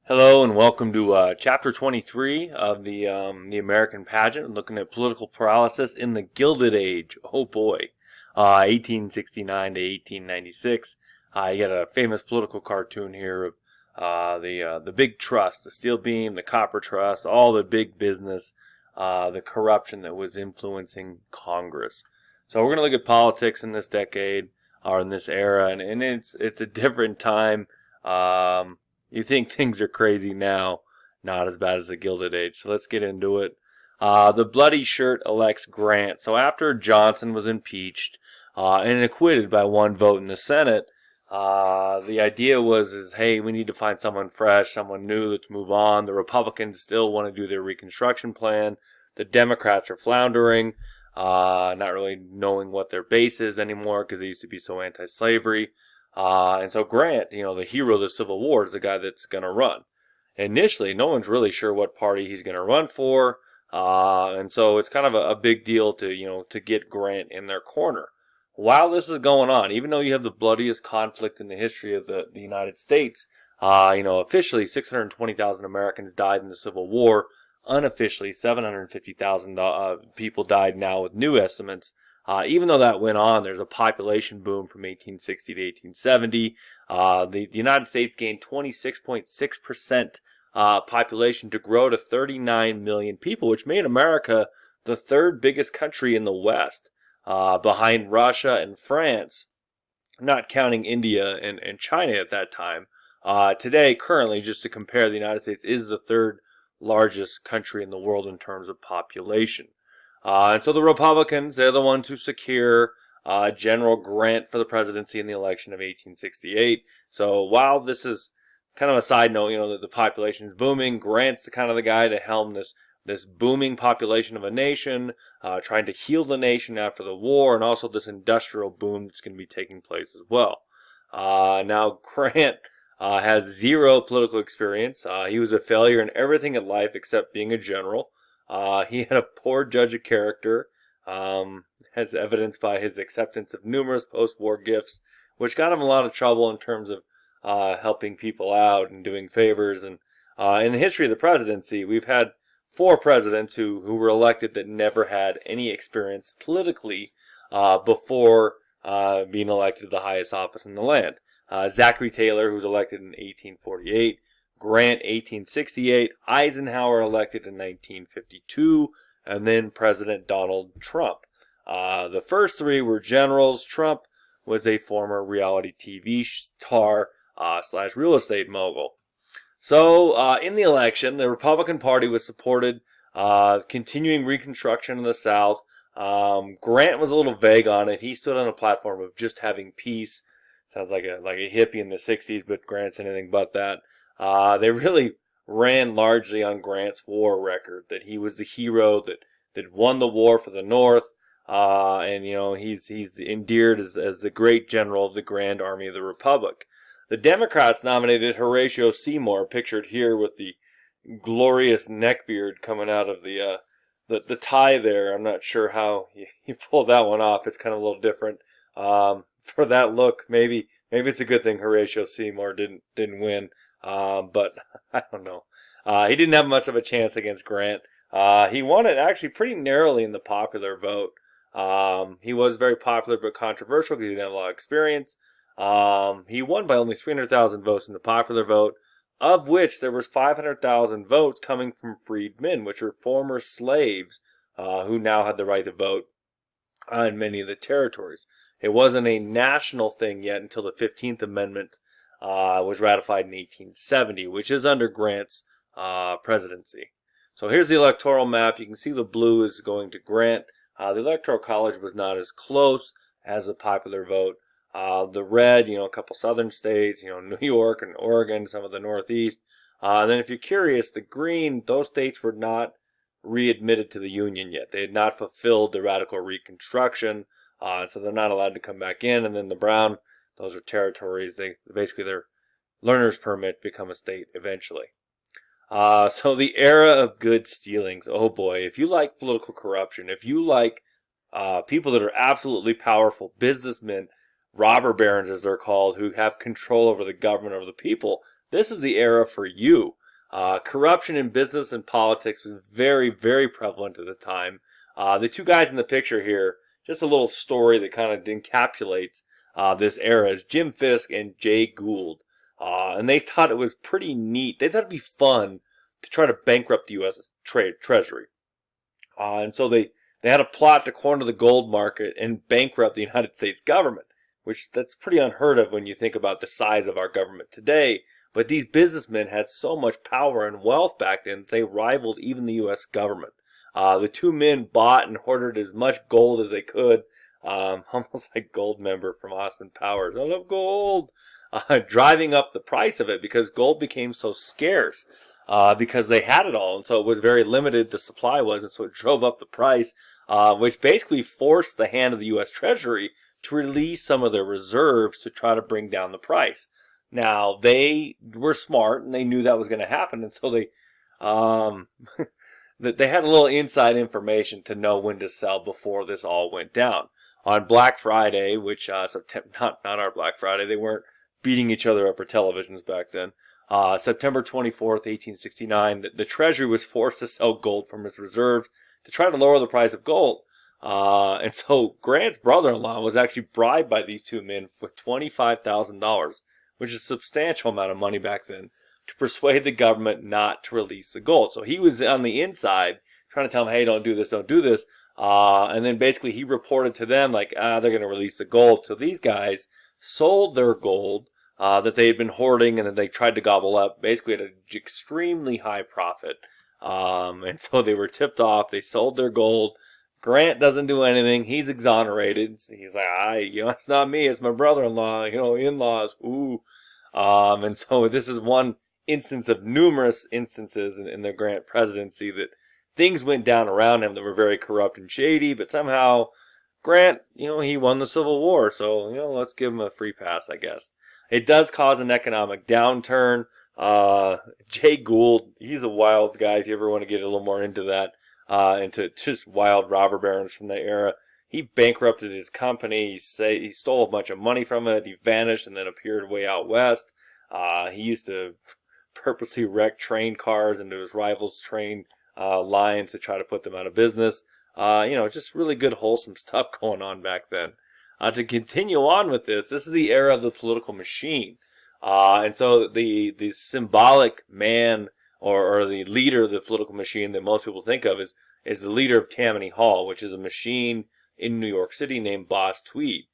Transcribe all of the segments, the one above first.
Hello and welcome to Chapter 23 of the American Pageant, looking at political paralysis in the Gilded Age. Oh boy, 1869 to 1896. You got a famous political cartoon here of the big trust, the steel beam, the copper trust, all the big business, the corruption that was influencing Congress. So we're going to look at politics in this decade or in this era, and it's a different time. You think things are crazy now, not as bad as the Gilded Age. So let's get into it. The Bloody Shirt elects Grant. So after Johnson was impeached and acquitted by one vote in the Senate, the idea was, hey, we need to find someone fresh, someone new. Let's move on. The Republicans still want to do their Reconstruction plan. The Democrats are floundering, not really knowing what their base is anymore because they used to be so anti-slavery. And so Grant, the hero of the Civil War, is the guy that's going to run. Initially, no one's really sure what party he's going to run for, and so it's kind of a big deal to get Grant in their corner. While this is going on, even though you have the bloodiest conflict in the history of the United States, officially 620,000 Americans died in the Civil War. Unofficially, 750,000 people died now with new estimates. Even though that went on, there's a population boom from 1860 to 1870. The United States gained 26.6% population to grow to 39 million people, which made America the third biggest country in the West, behind Russia and France, not counting India and China at that time. Today, currently, just to compare, the United States is the third largest country in the world in terms of population. And so the Republicans, they're the ones who secure General Grant for the presidency in the election of 1868. So while this is kind of a side note, that the population is booming, Grant's the guy to helm this booming population of a nation, trying to heal the nation after the war, and also this industrial boom that's going to be taking place as well. Now, Grant has zero political experience. He was a failure in everything in life except being a general. He had a poor judge of character, as evidenced by his acceptance of numerous post-war gifts, which got him a lot of trouble in terms of helping people out and doing favors. And in the history of the presidency, we've had four presidents who were elected that never had any experience politically before being elected to the highest office in the land. Zachary Taylor, who was elected in 1848. Grant, 1868, Eisenhower elected in 1952, and then President Donald Trump. The first three were generals. Trump was a former reality TV star / real estate mogul. So in the election, the Republican Party was supported continuing Reconstruction in the South. Grant was a little vague on it. He stood on a platform of just having peace. Sounds like a hippie in the 60s, but Grant's anything but that. They really ran largely on Grant's war record, that he was the hero that won the war for the North, and he's endeared as the great general of the Grand Army of the Republic. The Democrats nominated Horatio Seymour, pictured here with the glorious neckbeard coming out of the tie there. I'm not sure how you pulled that one off. It's kind of a little different. For that look, maybe it's a good thing Horatio Seymour didn't win. But I don't know. He didn't have much of a chance against Grant. He won it actually pretty narrowly in the popular vote. He was very popular but controversial because he didn't have a lot of experience. He won by only 300,000 votes in the popular vote, of which there was 500,000 votes coming from freedmen, which were former slaves who now had the right to vote in many of the territories. It wasn't a national thing yet until the 15th Amendment was ratified in 1870, which is under Grant's presidency. So here's the electoral map. You can see the blue is going to Grant. The Electoral College was not as close as the popular vote. The red, a couple southern states, New York and Oregon, some of the Northeast. And then if you're curious, the green, those states were not readmitted to the Union yet. They had not fulfilled the radical Reconstruction, so they're not allowed to come back in. And then the brown, those are territories. Basically their learner's permit become a state eventually. So the era of good stealings. Oh boy, if you like political corruption, if you like people that are absolutely powerful businessmen, robber barons as they're called, who have control over the government, over the people, this is the era for you. Corruption in business and politics was very, very prevalent at the time. The two guys in the picture here, just a little story that kind of encapsulates this era, is Jim Fisk and Jay Gould. And they thought it was pretty neat. They thought it'd be fun to try to bankrupt the U.S. Treasury. And so they had a plot to corner the gold market and bankrupt the United States government, which that's pretty unheard of when you think about the size of our government today. But these businessmen had so much power and wealth back then that they rivaled even the U.S. government. The two men bought and hoarded as much gold as they could, almost like Goldmember from Austin Powers. I love gold. Driving up the price of it because gold became so scarce because they had it all. And so it was very limited, the supply was, and so it drove up the price, which basically forced the hand of the U.S. Treasury to release some of their reserves to try to bring down the price. Now, they were smart, and they knew that was going to happen, and so they they had a little inside information to know when to sell before this all went down. On Black Friday, which, not our Black Friday, they weren't beating each other up for televisions back then, September 24th, 1869, the Treasury was forced to sell gold from its reserves to try to lower the price of gold. And so Grant's brother-in-law was actually bribed by these two men with $25,000, which is a substantial amount of money back then, to persuade the government not to release the gold. So he was on the inside trying to tell them, hey, don't do this, don't do this. And then basically he reported to them like, they're going to release the gold. So these guys sold their gold that they had been hoarding and then they tried to gobble up, basically at an extremely high profit. And so they were tipped off. They sold their gold. Grant doesn't do anything. He's exonerated. He's like, it's not me. It's my brother-in-law. In-laws. Ooh. And so this is one instance of numerous instances in the Grant presidency that things went down around him that were very corrupt and shady, but somehow Grant, he won the Civil War, so, let's give him a free pass, I guess. It does cause an economic downturn. Jay Gould, he's a wild guy if you ever want to get a little more into that, into just wild robber barons from the era. He bankrupted his company. He stole a bunch of money from it. He vanished and then appeared way out west. He used to purposely wreck train cars into his rivals' train lines to try to put them out of business. Just really good, wholesome stuff going on back then. To continue on with this is the era of the political machine. And so the symbolic man or the leader of the political machine that most people think of is the leader of Tammany Hall, which is a machine in New York City named Boss Tweed.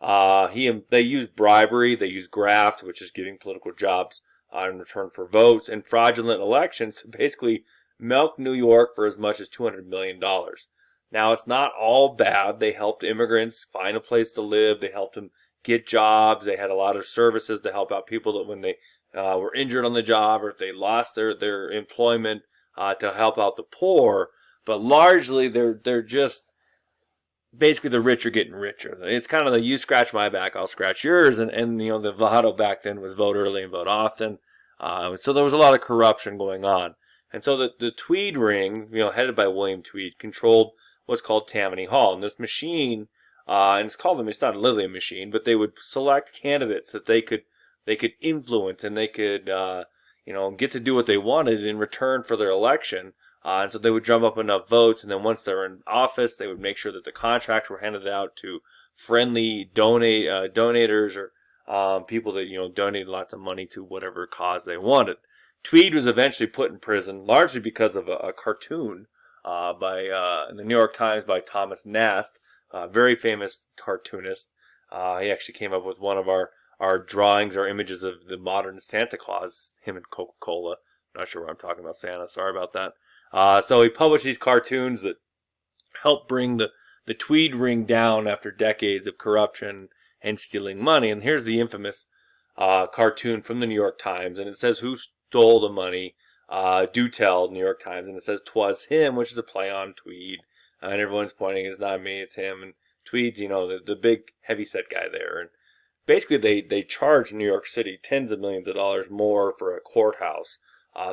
They use bribery, they use graft, which is giving political jobs in return for votes, and fraudulent elections to basically milk New York for as much as $200 million. Now, it's not all bad. They helped immigrants find a place to live. They helped them get jobs. They had a lot of services to help out people that when they were injured on the job or if they lost their employment to help out the poor. But largely, they're just basically the rich are getting richer. It's kind of the you scratch my back, I'll scratch yours. And the motto back then was vote early and vote often. So there was a lot of corruption going on. And so the Tweed ring, headed by William Tweed, controlled what's called Tammany Hall. And this machine, and it's not literally a machine, but they would select candidates that they could influence and they could, get to do what they wanted in return for their election. And so they would drum up enough votes, and then once they were in office, they would make sure that the contracts were handed out to friendly donators or people that donated lots of money to whatever cause they wanted. Tweed was eventually put in prison largely because of a cartoon in the New York Times by Thomas Nast, a very famous cartoonist. He actually came up with one of our drawings or images of the modern Santa Claus, him and Coca-Cola. I'm not sure why I'm talking about Santa. Sorry about that. So he published these cartoons that helped bring the Tweed ring down after decades of corruption and stealing money. And here's the infamous cartoon from the New York Times, and it says who stole the money. Do tell, New York Times, and it says 'twas him, which is a play on Tweed, and everyone's pointing, it's not me, it's him, and Tweed's, the big heavyset guy there, and basically they charged New York City tens of millions of dollars more for a courthouse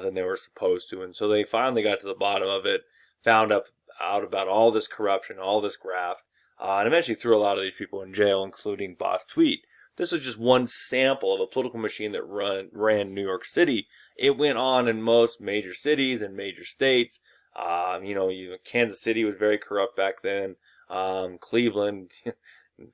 than they were supposed to, and so they finally got to the bottom of it, found out about all this corruption, all this graft, and eventually threw a lot of these people in jail, including Boss Tweed. this is just one sample of a political machine that ran New York City. It went on in most major cities and major states. Kansas City was very corrupt back then. Cleveland,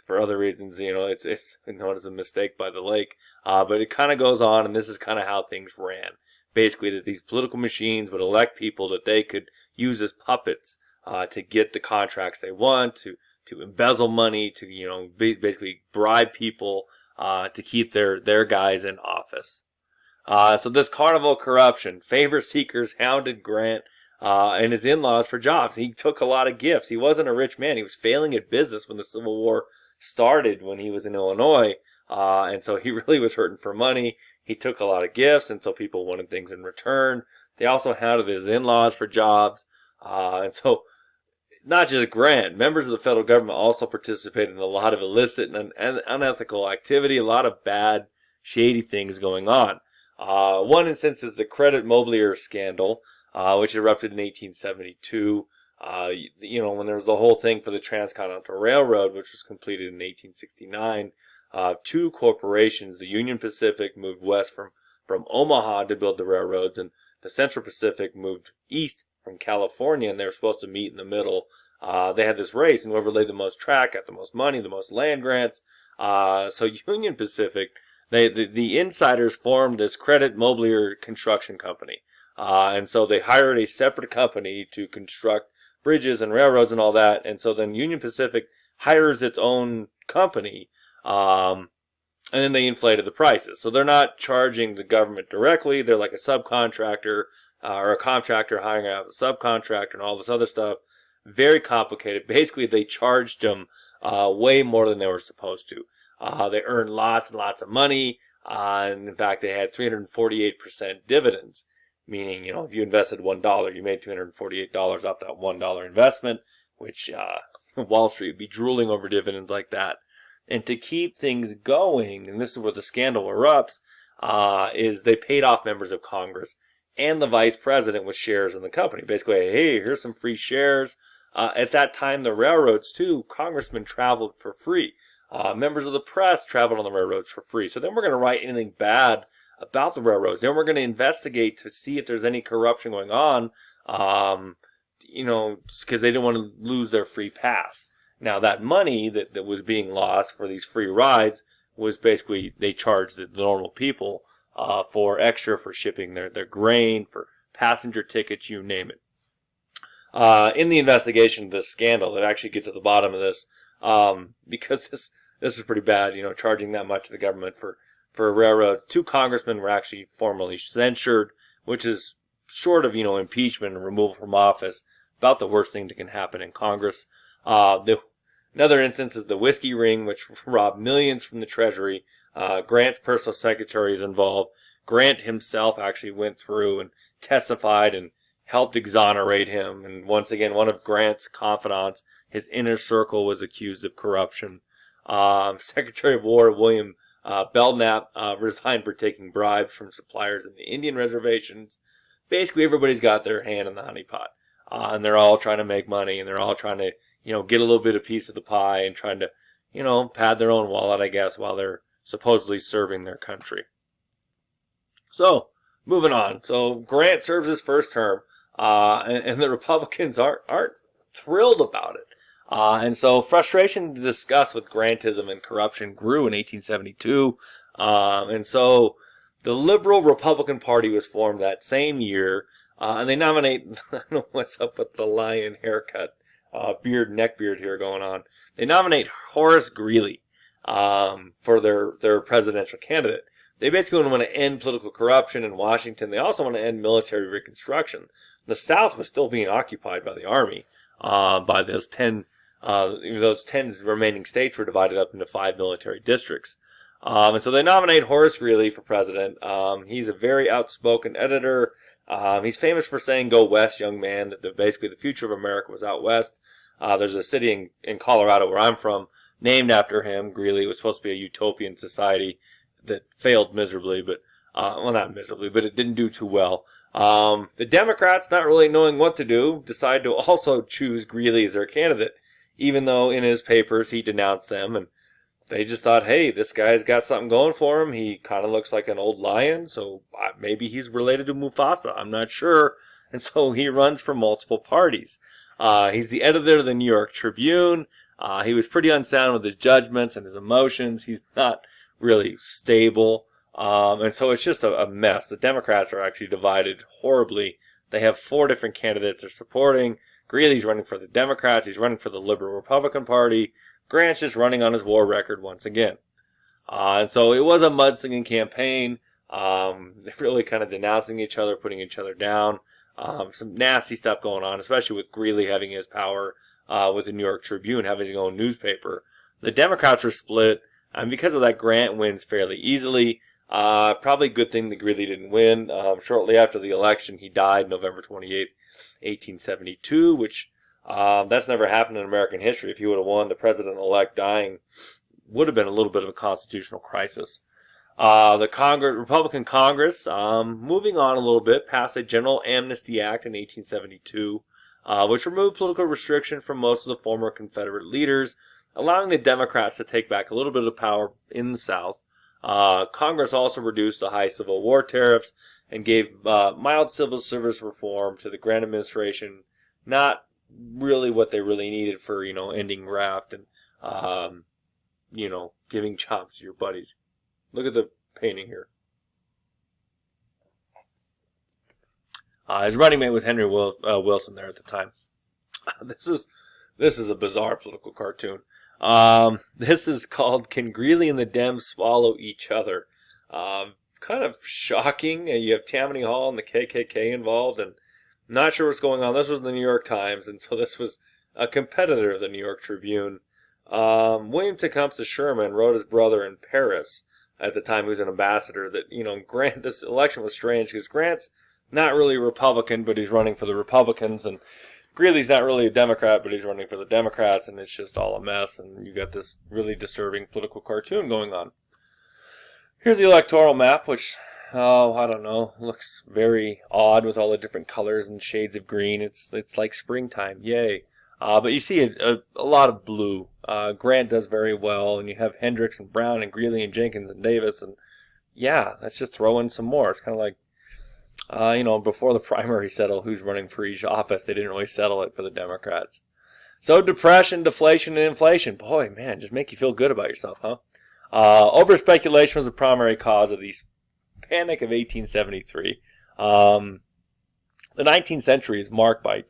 for other reasons, it's known as a mistake by the lake. But it kind of goes on, and this is kind of how things ran. Basically, that these political machines would elect people that they could use as puppets to get the contracts they want, to embezzle money, to basically bribe people to keep their guys in office. So this Carnival of Corruption, favor seekers hounded Grant and his in-laws for jobs. He took a lot of gifts. He wasn't a rich man. He was failing at business when the Civil War started when he was in Illinois, and so he really was hurting for money. He took a lot of gifts, and so people wanted things in return. They also hounded his in-laws for jobs, and so not just Grant, members of the federal government also participated in a lot of illicit and unethical activity, a lot of bad, shady things going on. One instance is the credit mobilier scandal, which erupted in 1872. When there was the whole thing for the Transcontinental Railroad, which was completed in 1869, two corporations, the Union Pacific, moved west from Omaha to build the railroads, and the Central Pacific moved east from California, and they were supposed to meet in the middle. They had this race, and whoever laid the most track got the most money, the most land grants. So Union Pacific, the insiders formed this credit mobilier construction company. And so they hired a separate company to construct bridges and railroads and all that. And so then Union Pacific hires its own company, and then they inflated the prices. So they're not charging the government directly. They're like a subcontractor or a contractor hiring out a subcontractor and all this other stuff. Very complicated. Basically, they charged them way more than they were supposed to. They earned lots and lots of money. And in fact, they had 348% dividends. Meaning, if you invested $1, you made $248 off that $1 investment, which Wall Street would be drooling over dividends like that. And to keep things going, and this is where the scandal erupts, is they paid off members of Congress and the vice president with shares in the company. Basically, hey, here's some free shares. At that time, the railroads, too, congressmen traveled for free. Members of the press traveled on the railroads for free. So then we're going to write anything bad about the railroads. Then we're going to investigate to see if there's any corruption going on, because they didn't want to lose their free pass. Now, that money that was being lost for these free rides was basically, they charged the normal people for extra for shipping their grain, for passenger tickets, you name it. In the investigation of this scandal, they actually get to the bottom of this, because this was pretty bad, charging that much to the government for railroads. Two congressmen were actually formally censured, which is short of, impeachment and removal from office, about the worst thing that can happen in Congress. Another instance is the whiskey ring, which robbed millions from the Treasury. Grant's personal secretary is involved. Grant himself actually went through and testified and helped exonerate him. And once again, one of Grant's confidants, his inner circle, was accused of corruption. Secretary of War William Belknap resigned for taking bribes from suppliers in the Indian reservations. Basically, everybody's got their hand in the honeypot, and they're all trying to make money, and they're all trying to, get a little bit of piece of the pie, and trying to, pad their own wallet, I guess, while they're supposedly serving their country. So, moving on. So, Grant serves his first term, and the Republicans aren't thrilled about it. And so frustration to discuss with Grantism and corruption grew in 1872. And so the Liberal Republican Party was formed that same year. And they nominate, I don't know what's up with the lion haircut, neck beard here going on. They nominate Horace Greeley for their presidential candidate. They basically want to end political corruption in Washington. They also want to end military reconstruction. The South was still being occupied by the Army, by those 10 remaining states were divided up into 5 military districts. And so they nominate Horace Greeley for president. He's a very outspoken editor. He's famous for saying, "Go west, young man," that basically the future of America was out west. There's a city in Colorado where I'm from named after him. Greeley. It was supposed to be a utopian society that failed miserably, but not miserably, but it didn't do too well. The Democrats, not really knowing what to do, decided to also choose Greeley as their candidate, even though in his papers he denounced them. And they just thought, hey, this guy's got something going for him. He kind of looks like an old lion, so maybe he's related to Mufasa. I'm not sure. And so he runs for multiple parties. He's the editor of the New York Tribune. He was pretty unsound with his judgments and his emotions. He's not really stable. And so it's just a mess. The Democrats are actually divided horribly. They have 4 different candidates they're supporting. Greeley's running for the Democrats. He's running for the Liberal Republican Party. Grant's just running on his war record once again. And so it was a mudslinging campaign. They're really kind of denouncing each other, putting each other down. Some nasty stuff going on, especially with Greeley having his power with the New York Tribune, having his own newspaper. The Democrats are split, and because of that, Grant wins fairly easily. Probably a good thing that Greeley didn't win. Shortly after the election, he died November 28th, 1872, which that's never happened in American history. If he would have won, the president-elect dying would have been a little bit of a constitutional crisis. The Republican Congress, moving on a little bit, passed a General Amnesty Act in 1872, which removed political restriction from most of the former Confederate leaders, allowing the Democrats to take back a little bit of power in the South. Congress also reduced the high Civil War tariffs and gave mild civil service reform to the Grant administration. Not really what they really needed for, ending graft and, giving jobs to your buddies. Look at the painting here. His running mate was Henry Wilson there at the time. This is a bizarre political cartoon. This is called "Can Greeley and the Dems Swallow Each Other?" Kind of shocking. You have Tammany Hall and the KKK involved, and not sure what's going on. This was the New York Times, and so this was a competitor of the New York Tribune. William Tecumseh Sherman wrote his brother in Paris at the time, he was an ambassador, that, Grant, this election was strange because Grant's not really a Republican, but he's running for the Republicans, and Greeley's not really a Democrat, but he's running for the Democrats, and it's just all a mess, and you got this really disturbing political cartoon going on. Here's the electoral map, which, I don't know, looks very odd with all the different colors and shades of green. It's like springtime, yay. But you see a lot of blue. Grant does very well, and you have Hendricks and Brown and Greeley and Jenkins and Davis, and yeah, let's just throw in some more. It's kind of like, before the primary settle who's running for each office, they didn't really settle it for the Democrats. So depression, deflation, and inflation. Boy, man, just make you feel good about yourself, huh? Over-speculation was the primary cause of the Panic of 1873. The 19th century is marked by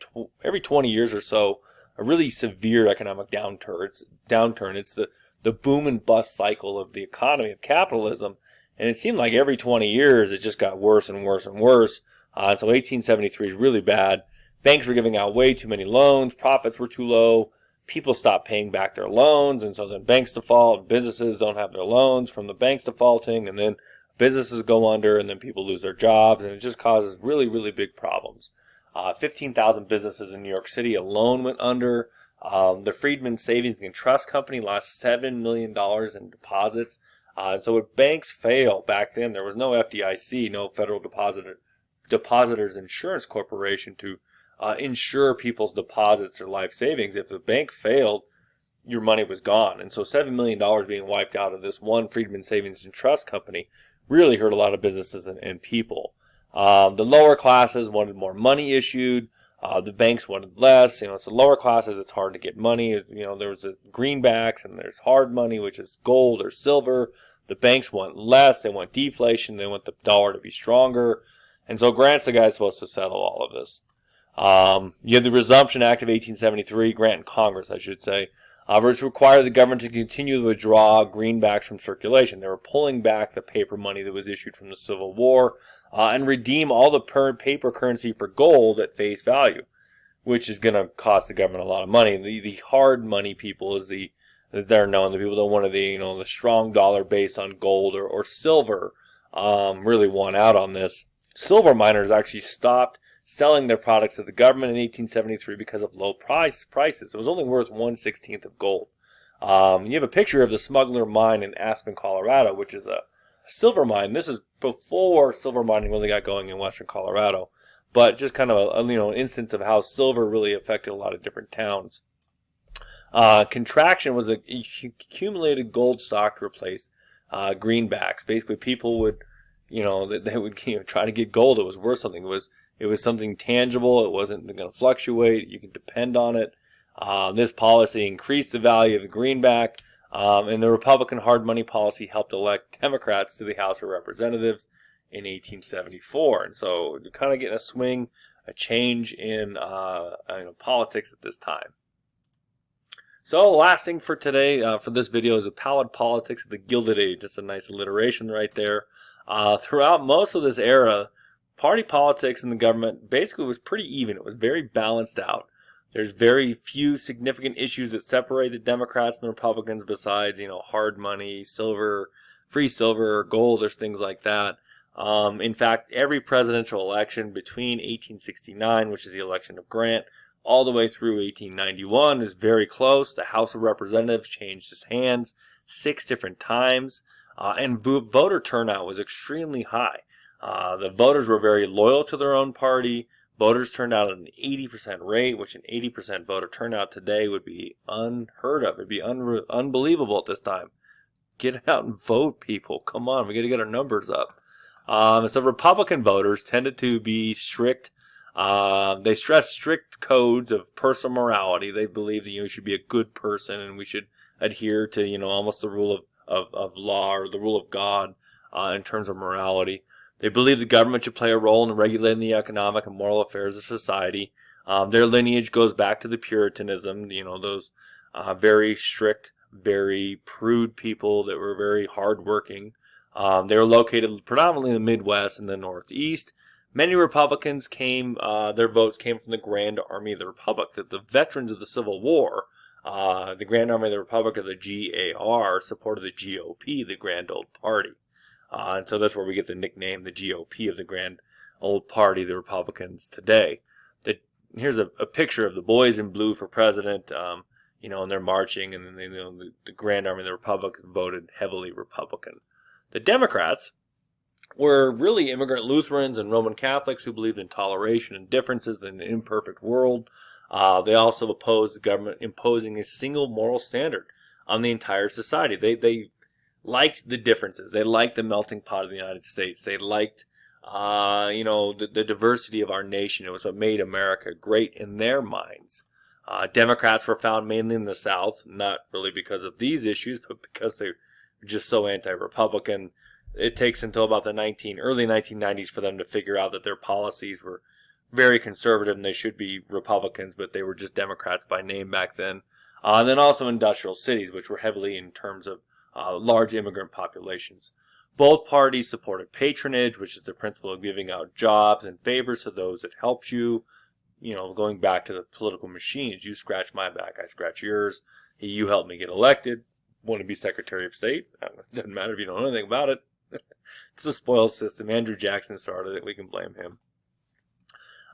every 20 years or so a really severe economic downturn. It's the boom and bust cycle of the economy of capitalism, and it seemed like every 20 years it just got worse and worse and worse. And so 1873 is really bad. Banks were giving out way too many loans. Profits were too low. People stopped paying back their loans, and so then banks default. Businesses don't have their loans from the banks defaulting, and then businesses go under, and then people lose their jobs, and it just causes really, really big problems. 15,000 businesses in New York City alone went under. The Freedman Savings and Trust Company lost $7 million in deposits. And so when banks fail back then, there was no FDIC, no Federal Depositors Insurance Corporation to insure people's deposits or life savings. If the bank failed, your money was gone. And so $7 million being wiped out of this one Freedman Savings and Trust Company really hurt a lot of businesses and people. The lower classes wanted more money issued. The banks wanted less. It's the lower classes, it's hard to get money. There was the greenbacks and there's hard money, which is gold or silver. The banks want less. They want deflation. They want the dollar to be stronger. And so Grant's the guy that's supposed to settle all of this. You have the Resumption Act of 1873, Grant and Congress, I should say, which required the government to continue to withdraw greenbacks from circulation. They were pulling back the paper money that was issued from the Civil War and redeem all the paper currency for gold at face value, which is going to cost the government a lot of money. The hard money people, as they're known, the people that wanted the strong dollar based on gold or silver, really won out on this. Silver miners actually stopped selling their products to the government in 1873 because of low prices. It was only worth 1/16 of gold. You have a picture of the Smuggler Mine in Aspen, Colorado, which is a silver mine. This is before silver mining really got going in western Colorado, but just kind of an instance of how silver really affected a lot of different towns. Contraction was a accumulated gold stock to replace greenbacks. Basically, people would, they would try to get gold. It was worth something. It was something tangible. It wasn't going to fluctuate. You can depend on it. This policy increased the value of the greenback, and the Republican hard money policy helped elect Democrats to the House of Representatives in 1874. And so you're kind of getting a swing, a change in politics at this time. So last thing for today, for this video, is the Pallid politics of the Gilded Age. Just a nice alliteration right there. Throughout most of this era, party politics in the government basically was pretty even. It was very balanced out. There's very few significant issues that separate the Democrats and the Republicans besides, hard money, silver, free silver, gold, there's things like that. In fact, every presidential election between 1869, which is the election of Grant, all the way through 1891 is very close. The House of Representatives changed its hands 6 different times, and voter turnout was extremely high. The voters were very loyal to their own party. Voters turned out at an 80% rate, which an 80% voter turnout today would be unheard of. It'd be unbelievable at this time. Get out and vote, people. Come on, we got to get our numbers up. So Republican voters tended to be strict. They stressed strict codes of personal morality. They believed that you should be a good person and we should adhere to almost the rule of law or the rule of God in terms of morality. They believed the government should play a role in regulating the economic and moral affairs of society. Their lineage goes back to the Puritanism, those very strict, very prude people that were very hardworking. They were located predominantly in the Midwest and the Northeast. Many Republicans their votes came from the Grand Army of the Republic. The veterans of the Civil War, the Grand Army of the Republic, or the GAR, supported the GOP, the Grand Old Party. And so that's where we get the nickname, the GOP, of the Grand Old Party, the Republicans today. Here's a picture of the boys in blue for president, and they're marching, and then the Grand Army of the Republic voted heavily Republican. The Democrats were really immigrant Lutherans and Roman Catholics who believed in toleration and differences in an imperfect world. They also opposed the government imposing a single moral standard on the entire society. They liked the differences. They liked the melting pot of the United States. They liked, the diversity of our nation. It was what made America great in their minds. Democrats were found mainly in the South, not really because of these issues, but because they were just so anti-Republican. It takes until about the early 1990s for them to figure out that their policies were very conservative and they should be Republicans, but they were just Democrats by name back then. And then also industrial cities, which were heavily in terms of large immigrant populations. Both parties supported patronage, which is the principle of giving out jobs and favors to those that helped you. Going back to the political machines, you scratch my back, I scratch yours. You help me get elected. Want to be Secretary of State? It doesn't matter if you don't know anything about it. It's a spoiled system. Andrew Jackson started it. We can blame him.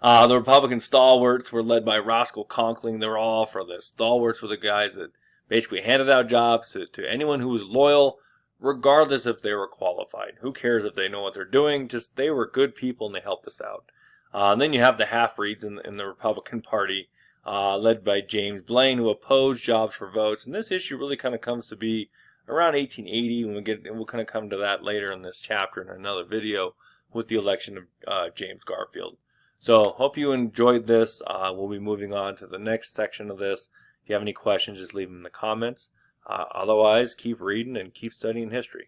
The Republican stalwarts were led by Roscoe Conkling. They were all for this. Stalwarts were the guys that basically handed out jobs to anyone who was loyal, regardless if they were qualified. Who cares if they know what they're doing? Just they were good people and they helped us out. And then you have the half-breeds in the Republican Party, led by James Blaine, who opposed jobs for votes. And this issue really kind of comes to be around 1880, and we'll kind of come to that later in this chapter in another video with the election of James Garfield. So hope you enjoyed this. We'll be moving on to the next section of this. If you have any questions, just leave them in the comments. Otherwise, keep reading and keep studying history.